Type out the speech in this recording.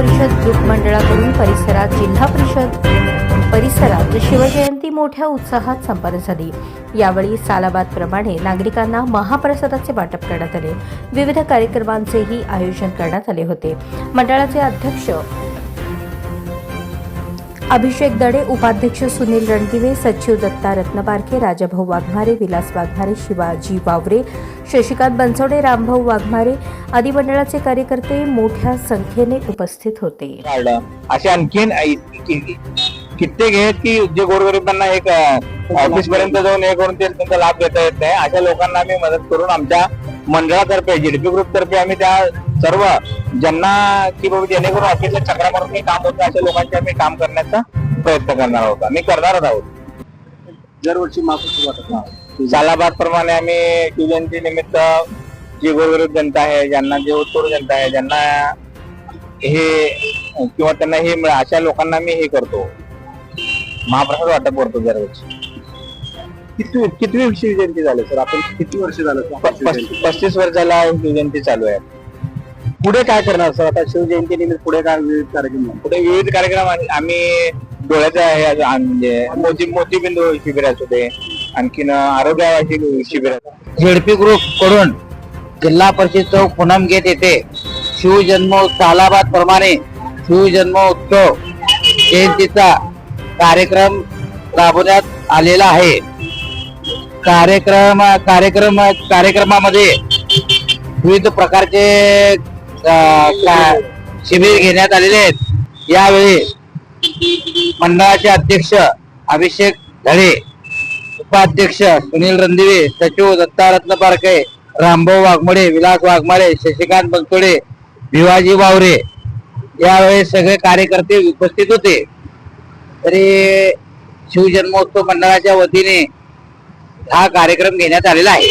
परिषद ग्रुप मंडळाकडून जिल्हा परिषद परिसरात शिवजयंती मोठ्या उत्साहात संपन्न झाली। यावेळी सालाबादप्रमाणे नागरिकांना महाप्रसादाचे वाटप करण्यात आले। विविध कार्यक्रमांचेही आयोजन करण्यात आले होते। मंडळाचे अध्यक्ष अभिषेक दडे, उपाध्यक्ष सुनील रणदिवे, सचिव दत्ता रत्नबारके, राजाभाऊ वाघमारे, विलास वाघमारे, शिवाजी वावरे, शशिकांत बनसोडे, रामभाऊ वाघमारे आदी मंडळाचे कार्यकर्ते मोठ्या संख्येने उपस्थित होते। असे आणखीन कित्येक आहेत की जे गोरगरिबांना एक ऑफिस पर्यंत जाऊन हे करून त्यांचा लाभ घेता येत नाही, अशा लोकांना आम्ही मदत करून आमच्या मंडळातर्फे जीडीपी ग्रुप तर्फे आम्ही त्या सर्व ज्यांना की बाबा जेणेकरून ऑफिसला चक्रा मारून काम होतं अशा लोकांचे आम्ही काम करण्याचा प्रयत्न करणार आहोत। आम्ही करणारच आहोत। दरवर्षी वाटत सालाबाद प्रमाणे आम्ही शिवजयंती निमित्त जी गोरगरीब जनता आहे, ज्यांना जे उत्तूर जनता आहे, ज्यांना हे किंवा त्यांना हे अशा लोकांना मी हे करतो, महाप्रसाद वाटप करतो दरवर्षी। कितवी शिवजयंती झाली सर? आपण किती वर्ष झालं? 35 वर्षाला शिवजयंती चालू आहे। पुढे काय करणार सर? आता शिवजयंती निमित्त पुढे काय विविध कार्यक्रम? पुढे विविध कार्यक्रम आम्ही डोळ्याचा आहे म्हणजे मोतीबिंदू शिबिर असू दे, आणखीन आरोग्य शिबिर। झेडपी ग्रुप कडून जिल्हा परिषद चौक पूनम गेट येथे शिवजन्मोत्सव सालाबाद प्रमाणे शिवजन्मोत्सव जयंतीचा कार्यक्रम राबवण्यात आलेला आहे। कार्यक्रमामध्ये विविध प्रकारचे शिबिर घेण्यात आलेले आहेत। यावेळी मंडळाचे अध्यक्ष अभिषेक धडे, उपाध्यक्ष सुनील रणदिवे, सचिव दत्ता रत्नबारके, रामभाऊ वाघमारे, विलास वाघमारे, शशिकांत बनसोडे, भिवाजी वावरे यावेळी सगळे कार्यकर्ते उपस्थित होते। तरी शिवजन्मोत्सव मंडळाच्या वतीने हा कार्यक्रम घेण्यात आलेला आहे।